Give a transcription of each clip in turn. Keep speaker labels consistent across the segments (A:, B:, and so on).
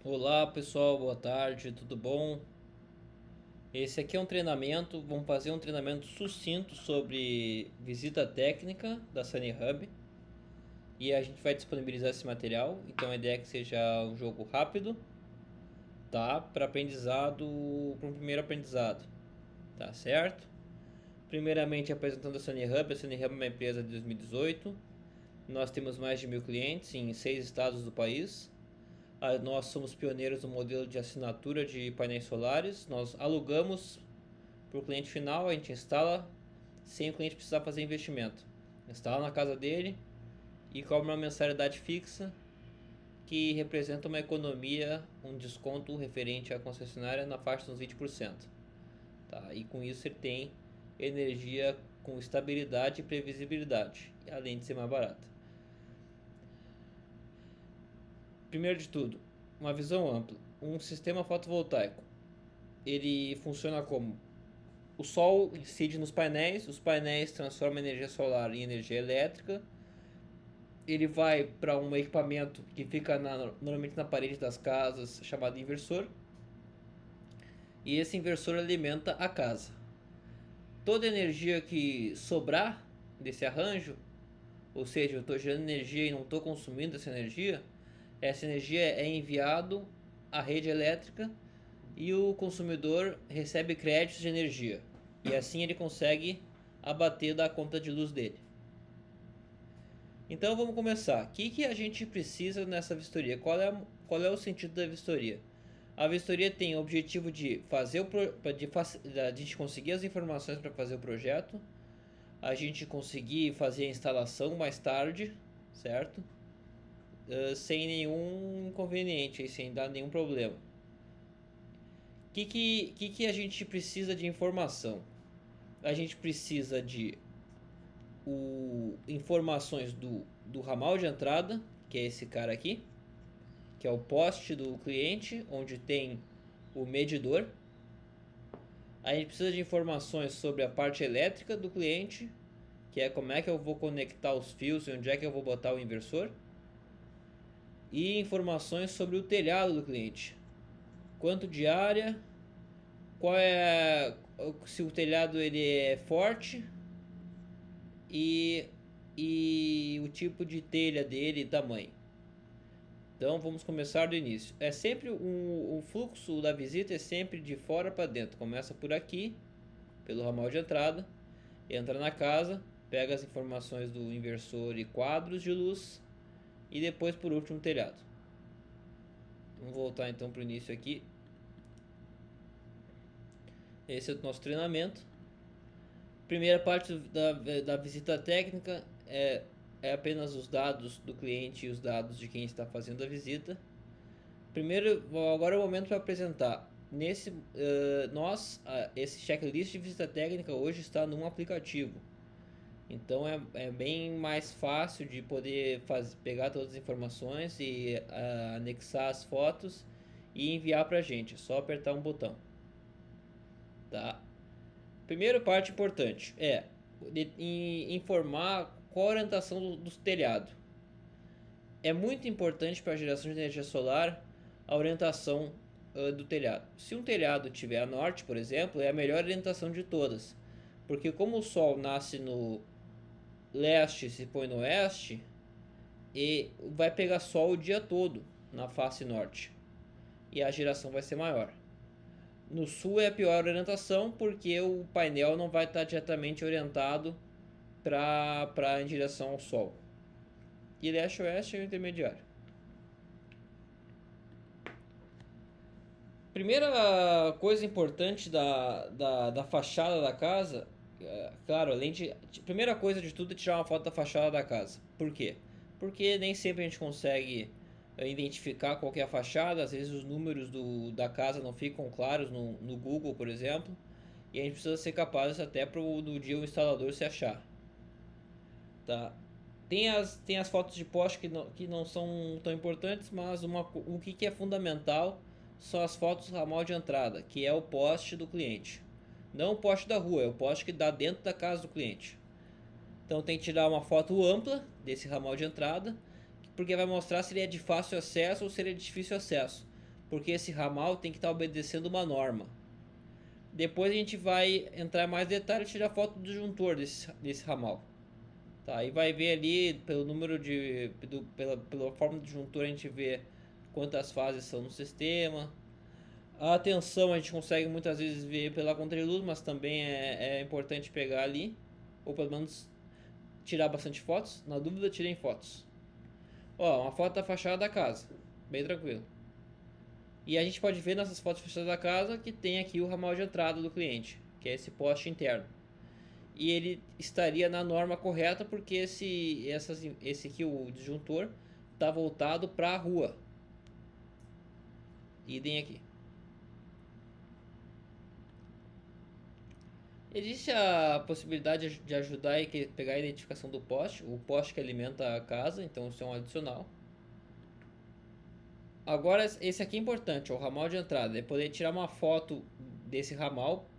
A: Olá pessoal, boa tarde, tudo bom? Esse aqui é um treinamento, vamos fazer um treinamento sucinto sobre visita técnica da Sunny Hub e a gente vai disponibilizar esse material, então a ideia é que seja um jogo rápido, tá? Para aprendizado, para um primeiro aprendizado, tá certo? Primeiramente apresentando a Sunny Hub é uma empresa de 2018, nós temos mais de 1.000 clientes em 6 estados do país. Nós somos pioneiros no modelo de assinatura de painéis solares. Nós alugamos para o cliente final, a gente instala sem o cliente precisar fazer investimento. Instala na casa dele e cobra uma mensalidade fixa que representa uma economia, um desconto referente à concessionária na faixa dos 20%. Tá? E com isso ele tem energia com estabilidade e previsibilidade, além de ser mais barata. Primeiro de tudo, uma visão ampla. Um sistema fotovoltaico, ele funciona como: o sol incide nos painéis, os painéis transformam a energia solar em energia elétrica, ele vai para um equipamento que fica normalmente na parede das casas, chamado inversor, e esse inversor alimenta a casa. Toda energia que sobrar desse arranjo, ou seja, eu estou gerando energia e não estou consumindo essa energia é enviado à rede elétrica e o consumidor recebe créditos de energia. E assim ele consegue abater da conta de luz dele. Então vamos começar. O que a gente precisa nessa vistoria? Qual é o sentido da vistoria? A vistoria tem o objetivo de fazer de a gente conseguir as informações para fazer o projeto, a gente conseguir fazer a instalação mais tarde, certo? Sem nenhum inconveniente, sem dar nenhum problema. Que a gente precisa de informação? A gente precisa de informações do ramal de entrada, que é esse cara aqui, que é o poste do cliente, onde tem o medidor. A gente precisa de informações sobre a parte elétrica do cliente, que é como é que eu vou conectar os fios e onde é que eu vou botar o inversor. E informações sobre o telhado do cliente. Quanto de área, qual é, se o telhado ele é forte e, e o tipo de telha dele e tamanho. Então vamos começar do início. É sempre o fluxo da visita é sempre de fora para dentro. Começa por aqui, pelo ramal de entrada, entra na casa, pega as informações do inversor e quadros de luz e depois por último o telhado. Vamos voltar então para o início aqui. Esse é o nosso treinamento. Primeira parte da visita técnica é apenas os dados do cliente e os dados de quem está fazendo a visita. Agora é o momento para apresentar. Esse checklist de visita técnica hoje está num aplicativo. Então é bem mais fácil de poder pegar todas as informações e anexar as fotos e enviar para a gente. É só apertar um botão. Tá? Primeira parte importante é informar qual a orientação do telhado. É muito importante para a geração de energia solar a orientação do telhado. Se um telhado tiver a norte, por exemplo, é a melhor orientação de todas, porque como o sol nasce no leste e se põe no oeste, e vai pegar sol o dia todo na face norte e a geração vai ser maior. No sul é a pior orientação porque o painel não vai estar diretamente orientado em direção ao sol. E leste-oeste é o intermediário. Primeira coisa importante da fachada da casa, claro, primeira coisa de tudo é tirar uma foto da fachada da casa. Por quê? Porque nem sempre a gente consegue identificar qual é a fachada, às vezes os números da casa não ficam claros no Google, por exemplo, e a gente precisa ser capaz até para no dia o instalador se achar. Tá? Tem as fotos de poste que não são tão importantes, mas o que é fundamental são as fotos do ramal de entrada, que é o poste do cliente. Não o poste da rua, é o poste que dá dentro da casa do cliente. Então tem que tirar uma foto ampla desse ramal de entrada, porque vai mostrar se ele é de fácil acesso ou se ele é de difícil acesso. porque esse ramal tem que estar obedecendo uma norma. Depois a gente vai entrar em mais detalhes e tirar foto do disjuntor desse ramal. Tá, aí vai ver ali pelo número pela forma do disjuntor, a gente vê quantas fases são no sistema. A tensão a gente consegue muitas vezes ver pela contraluz, mas também é importante pegar ali, ou pelo menos tirar bastante fotos. Na dúvida, tirem fotos. Ó, uma foto da fachada da casa, bem tranquilo. E a gente pode ver nessas fotos fechadas da casa que tem aqui o ramal de entrada do cliente, que é esse poste interno. E ele estaria na norma correta porque esse aqui, o disjuntor, está voltado para a rua. Idem aqui. Existe a possibilidade de ajudar e pegar a identificação do poste, o poste que alimenta a casa, então isso é um adicional. Agora, esse aqui é importante, é o ramal de entrada. É poder tirar uma foto desse ramal,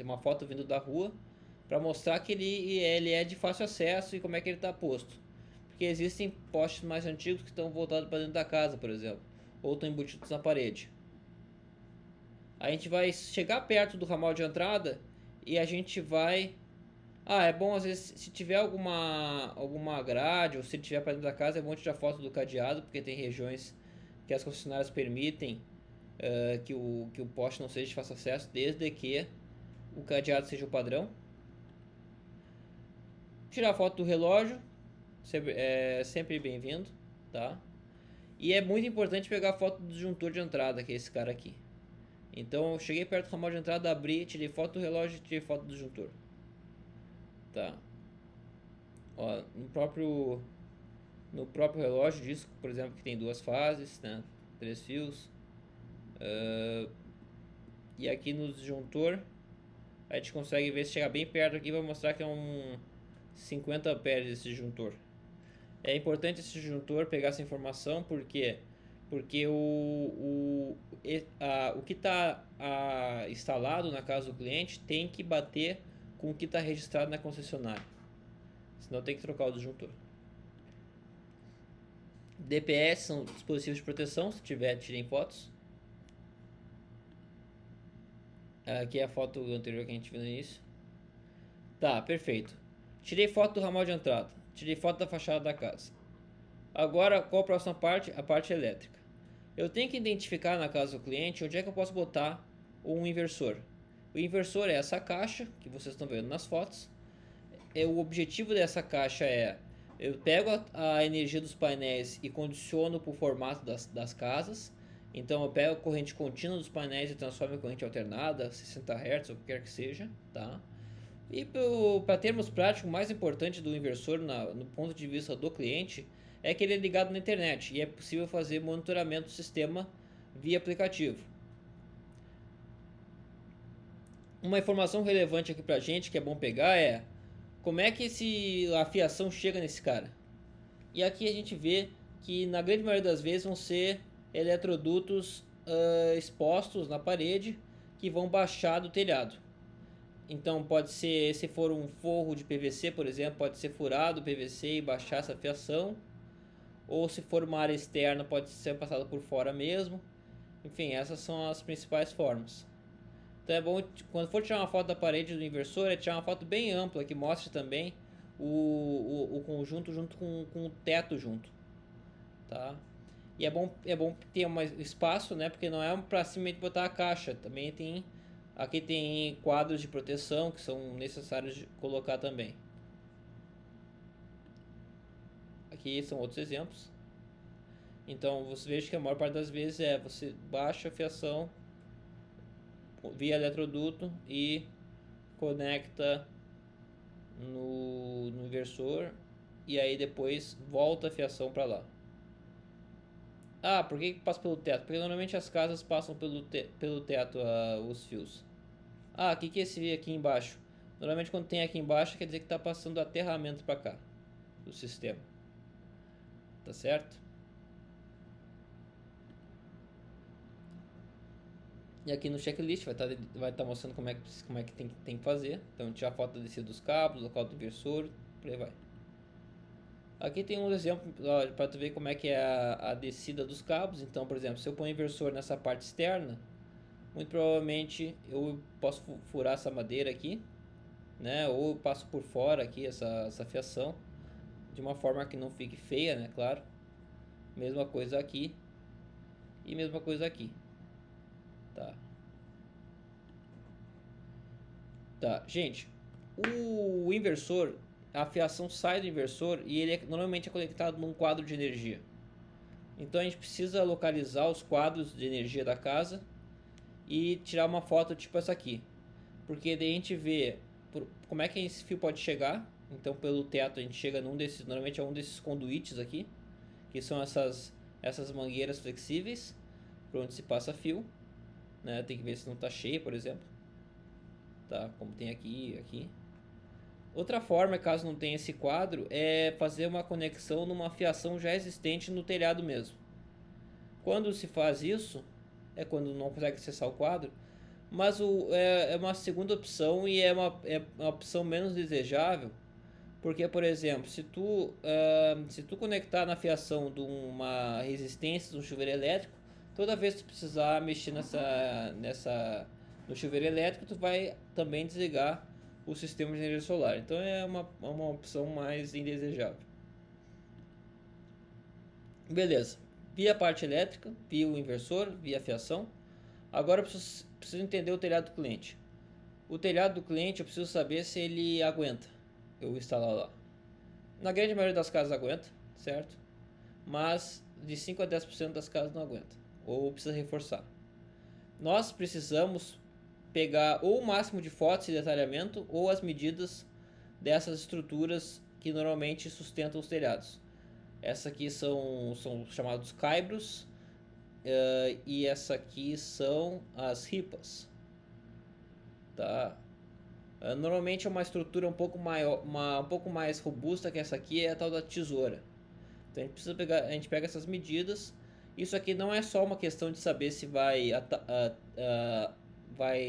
A: uma foto vindo da rua, para mostrar que ele é de fácil acesso e como é que ele está posto. Porque existem postes mais antigos que estão voltados para dentro da casa, por exemplo, ou estão embutidos na parede. A gente vai chegar perto do ramal de entrada e a gente vai. Ah, é bom às vezes se tiver alguma grade ou se tiver para dentro da casa é bom tirar foto do cadeado, porque tem regiões que as concessionárias permitem que o poste não seja de fácil acesso, desde que o cadeado seja o padrão. Tirar foto do relógio é sempre bem-vindo, tá? E é muito importante pegar a foto do disjuntor de entrada, que é esse cara aqui. Então eu cheguei perto do ramal de entrada, abri, tirei foto do relógio e tirei foto do disjuntor. Tá. Ó, no próprio relógio diz, por exemplo, que tem duas fases, né? 3 fios. E aqui no disjuntor a gente consegue ver, se chegar bem perto aqui vai mostrar que é um 50 amperes esse disjuntor. É importante esse disjuntor pegar essa informação porque o que está instalado na casa do cliente tem que bater com o que está registrado na concessionária. Senão tem que trocar o disjuntor. DPS são dispositivos de proteção, se tiver, tirem fotos. Aqui é a foto anterior que a gente viu no início. Tá, perfeito. Tirei foto do ramal de entrada. Tirei foto da fachada da casa. Agora, qual a próxima parte? A parte elétrica. Eu tenho que identificar na casa do cliente onde é que eu posso botar um inversor. O inversor é essa caixa que vocês estão vendo nas fotos. O objetivo dessa caixa eu pego a energia dos painéis e condiciono para o formato das casas. Então eu pego a corrente contínua dos painéis e transformo em corrente alternada, 60 Hz ou o que quer que seja, tá? E para termos práticos, o mais importante do inversor no ponto de vista do cliente é que ele é ligado na internet e é possível fazer monitoramento do sistema via aplicativo. Uma informação relevante aqui pra gente que é bom pegar é como é que a fiação chega nesse cara. E aqui a gente vê que na grande maioria das vezes vão ser eletrodutos expostos na parede que vão baixar do telhado. Então pode ser, se for um forro de PVC, por exemplo, pode ser furado o PVC e baixar essa fiação. Ou se for uma área externa, pode ser passado por fora mesmo. Enfim, essas são as principais formas. Então é bom, quando for tirar uma foto da parede do inversor, é tirar uma foto bem ampla que mostre também o conjunto junto com o teto junto, tá? E é bom ter um espaço, né? Porque não é para simplesmente botar a caixa, também aqui tem quadros de proteção que são necessários de colocar também. Aqui são outros exemplos. Então você veja que a maior parte das vezes você baixa a fiação via eletroduto e conecta no inversor e aí depois volta a fiação para lá. Ah, por que passa pelo teto? Porque normalmente as casas passam pelo teto os fios. Ah, o que é esse aqui embaixo? Normalmente quando tem aqui embaixo quer dizer que está passando aterramento para cá do sistema. Tá certo? E aqui no checklist vai tá mostrando como é que tem que fazer. Então tirar foto da descida dos cabos, local do inversor, por aí vai. Aqui tem um exemplo para tu ver como é que é a descida dos cabos. Então, por exemplo, se eu pôr um inversor nessa parte externa, muito provavelmente eu posso furar essa madeira aqui, né? Ou eu passo por fora aqui essa fiação, de uma forma que não fique feia, né? Claro. Mesma coisa aqui e mesma coisa aqui, tá? Tá, gente, o inversor, a fiação sai do inversor e ele normalmente é conectado num quadro de energia. Então a gente precisa localizar os quadros de energia da casa e tirar uma foto tipo essa aqui. Porque daí a gente vê como é que esse fio pode chegar. Então pelo teto a gente chega num desses, normalmente é um desses conduítes aqui, que são essas mangueiras flexíveis por onde se passa fio, né? Tem que ver se não está cheio, por exemplo. Tá, como tem aqui. Outra forma, caso não tenha esse quadro, é fazer uma conexão numa fiação já existente no telhado mesmo. Quando se faz isso, é quando não consegue acessar o quadro, mas é uma segunda opção e é uma opção menos desejável, porque, por exemplo, se tu conectar na fiação de uma resistência de um chuveiro elétrico, toda vez que tu precisar mexer no chuveiro elétrico, tu vai também desligar o sistema de energia solar. Então é uma opção mais indesejável. Beleza. Via a parte elétrica, via o inversor, via a fiação. Agora eu preciso entender o telhado do cliente. O telhado do cliente eu preciso saber se ele aguenta eu instalar lá. Na grande maioria das casas aguenta, certo? Mas de 5 a 10% das casas não aguenta. Ou precisa reforçar. Nós precisamos pegar ou o máximo de fotos e detalhamento ou as medidas dessas estruturas que normalmente sustentam os telhados. Essa aqui são chamados caibros e essa aqui são as ripas, tá? Normalmente é uma estrutura um pouco maior, um pouco mais robusta que essa aqui, é a tal da tesoura. Então a gente pega essas medidas. Isso aqui não é só uma questão de saber se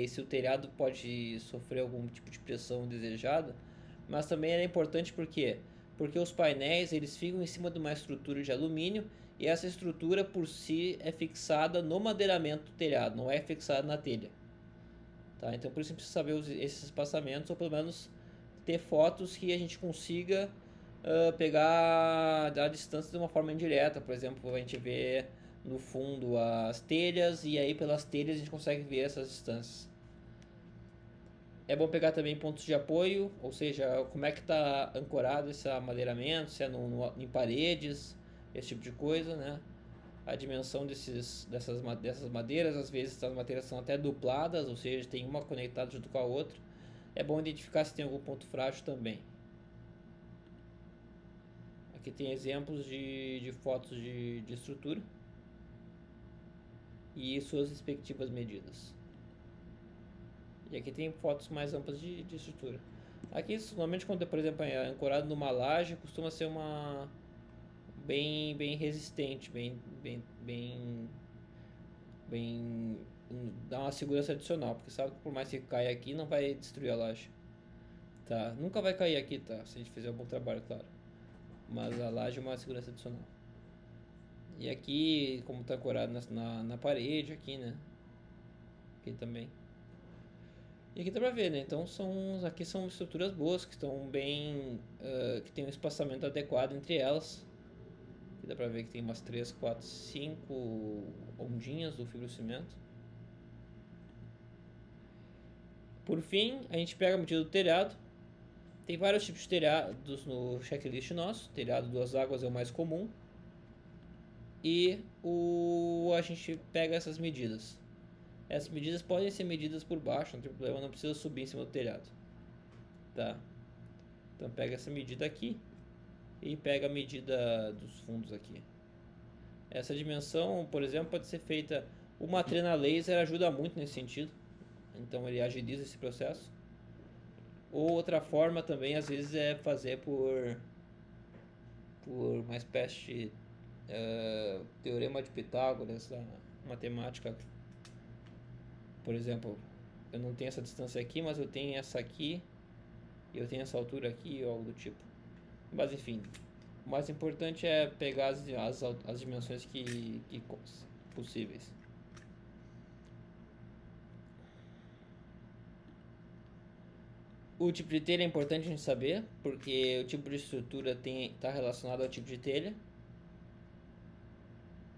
A: se o telhado pode sofrer algum tipo de pressão desejada, mas também é importante porque os painéis eles ficam em cima de uma estrutura de alumínio e essa estrutura por si é fixada no madeiramento do telhado, não é fixada na telha. Tá? Então por isso a gente precisa saber esses espaçamentos, ou pelo menos ter fotos que a gente consiga pegar a distância de uma forma indireta. Por exemplo, a gente vê no fundo as telhas e aí pelas telhas a gente consegue ver essas distâncias. É bom pegar também pontos de apoio, ou seja, como é que está ancorado esse madeiramento, se é em paredes, esse tipo de coisa, né? A dimensão dessas madeiras, às vezes essas madeiras são até dupladas, ou seja, tem uma conectada junto com a outra. É bom identificar se tem algum ponto frágil também. Aqui tem exemplos de fotos de estrutura e suas respectivas medidas. E aqui tem fotos mais amplas de estrutura. Aqui, normalmente, quando, por exemplo, é ancorado numa laje, costuma ser uma bem resistente, dá uma segurança adicional, porque sabe que por mais que caia aqui, não vai destruir a laje. Tá, nunca vai cair aqui, tá? Se a gente fizer um bom trabalho, claro. Mas a laje é uma segurança adicional. E aqui, como tá ancorado na parede, aqui, né? Aqui também. E aqui dá pra ver, né? Então aqui são estruturas boas, que estão bem. Que tem um espaçamento adequado entre elas. Aqui dá pra ver que tem umas 3, 4, 5 ondinhas do fibrocimento. Por fim, a gente pega a medida do telhado. Tem vários tipos de telhados no checklist nosso. O telhado 2 águas é o mais comum. E a gente pega essas medidas. Essas medidas podem ser medidas por baixo, não tem problema, não precisa subir em cima do telhado. Tá? Então pega essa medida aqui e pega a medida dos fundos aqui. Essa dimensão, por exemplo, pode ser feita. Uma trena laser ajuda muito nesse sentido. Então ele agiliza esse processo. Ou outra forma também, às vezes, é fazer por uma espécie de teorema de Pitágoras, matemática. Por exemplo, eu não tenho essa distância aqui, mas eu tenho essa aqui, e eu tenho essa altura aqui, ou algo do tipo. Mas enfim, O mais importante é pegar as dimensões possíveis. O tipo de telha é importante a gente saber, porque o tipo de estrutura está relacionado ao tipo de telha.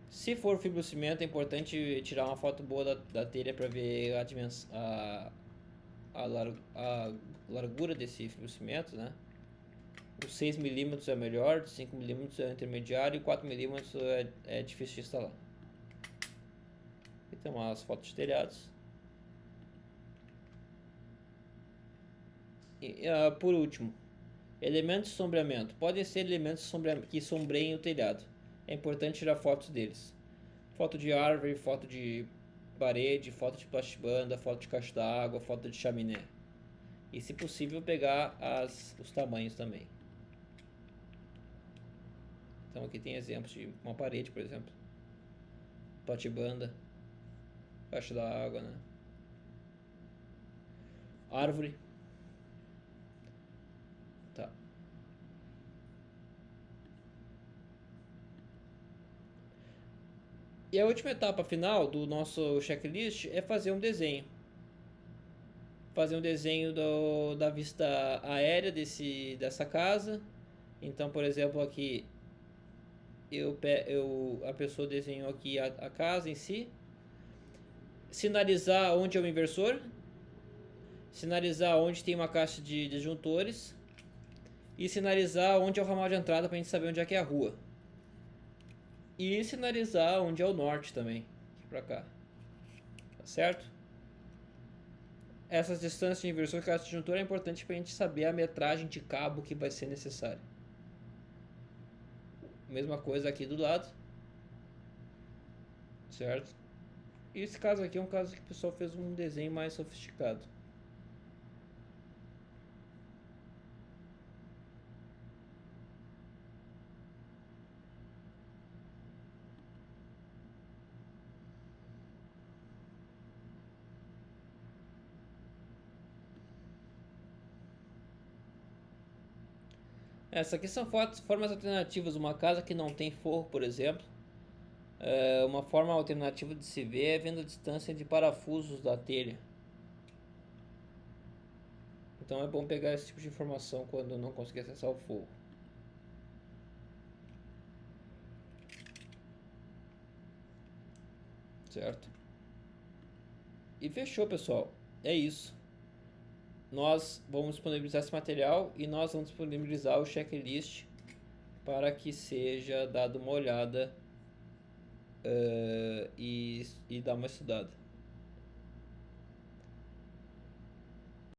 A: Se for fibrocimento, é importante tirar uma foto boa da telha para ver a largura desse fibrocimento, né? O 6 mm é melhor, o 5 mm é intermediário e 4 mm é difícil de instalar. Aqui tem umas fotos de telhados. Por último, elementos de sombreamento. Podem ser elementos que sombreiem o telhado. É importante tirar fotos deles. Foto de árvore, foto de parede, foto de plastibanda, foto de caixa d'água, foto de chaminé. E se possível pegar os tamanhos também. Então aqui tem exemplos de uma parede, por exemplo. Platibanda, caixa d'água, né? Árvore. Tá. E a última etapa final do nosso checklist é fazer um desenho. Fazer um desenho da vista aérea dessa casa. Então, por exemplo, aqui a pessoa desenhou aqui a casa em si. Sinalizar onde é o inversor. Sinalizar onde tem uma caixa de disjuntores. E sinalizar onde é o ramal de entrada para a gente saber onde é que é a rua. E sinalizar onde é o norte também, aqui pra cá. Tá certo? Essas distâncias de inversor e caixa disjuntor é importante pra gente saber a metragem de cabo que vai ser necessário. Mesma coisa aqui do lado. Certo? E esse caso aqui é um caso que o pessoal fez um desenho mais sofisticado. Essa aqui são formas alternativas. Uma casa que não tem forro, por exemplo. Uma forma alternativa de se ver é vendo a distância de parafusos da telha. Então é bom pegar esse tipo de informação quando não conseguir acessar o forro. Certo? E fechou, pessoal. É isso. Nós vamos disponibilizar esse material e nós vamos disponibilizar o checklist para que seja dado uma olhada e dar uma estudada.